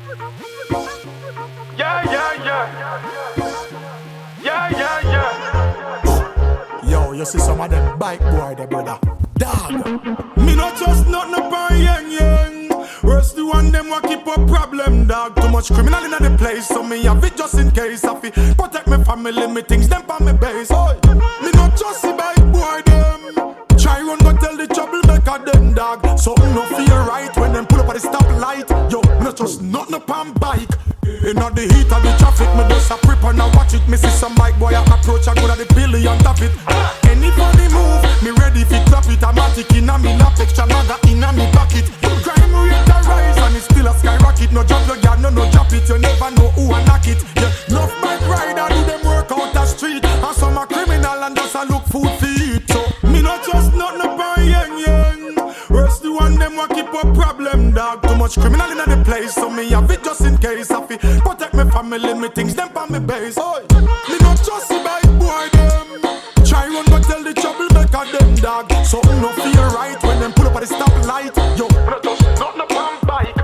Yeah, yeah, yeah. Yeah, yeah, yeah. Yo, you see some of them bike boy there, brother. Dog. Me not just nothing upon Yeng. Worse the one them wa keep a problem, dog. Too much criminal in the place, so me have it just in case. I fi protect my family, me things them pa me base. Oi. Me not just see bike boy them. Try run go tell the troublemaker them, dog. So no feel right when them pull up at the stoplight. Yo, me not just nothing upon bike. Inna the heat of the traffic, me just a prep and I watch it. Me see some bike boy a approach, I go to the billion top it. Any funny move, me ready fi clap it. Automatic inna me lap, extra maga inna me pocket. Crime rate a rise and it's still a skyrocket. No drop your yard, no drop it. You never know who a knock it. Yeah, enough bike rider do them work out the street, and some a criminal and just a look food fi eat. So me not just nothing upon Yeng. Worse the one them wa keep a problem, dog. Too much criminal inna the place, so me have it just in case. I fi protect my family, me things them pa me base. Oi, me not just see bike boy them. Try run go tell the troublemaker them, dog. So no feel right when them pull up at the stoplight. Yo, me not just nothing upon bike.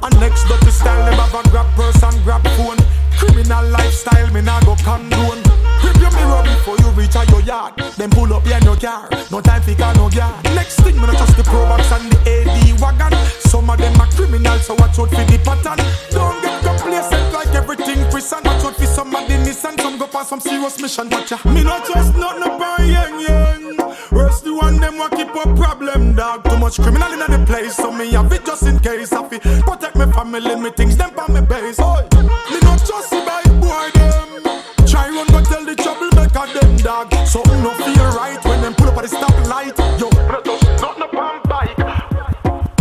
And next dirty style, them have a grab purse and grab phone. Criminal lifestyle, me nah go condone. Grip your mirror before you reach out your yard. Then pull up behind your car, no time for car, no yard. Next thing, me not trust the Probox and the AD wagon. Some of them are criminals, so watch out for the pattern. Don't get complacent like everything prison. Watch out for some of the Nissan, some go past some serious mission. Watch ya, me not trust nothing upon Yeng. Worse the one them wa keep a problem, dog. Too much criminal in the place, so me have it just in case. I fi protect my family, me things them pa me base. Oi, me not just see bike boy them. Try run go tell the troublemaker them, dog. So no feel right when them pull up at the stoplight. Yo, me not just nothing upon bike.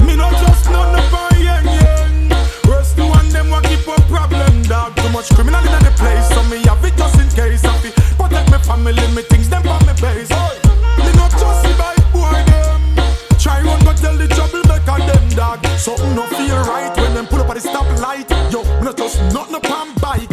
Me not just nothing upon Yeng. Worse the one them wa keep a problem, dog. Too much criminal in the place, so me have it just in case. I fi protect my family, me things them pa me base. Oi, me not just see bike boy them. Try run go tell the troublemaker them, dog. So no feel right when them pull up at the stoplight. Yo, me not just nothing upon bike.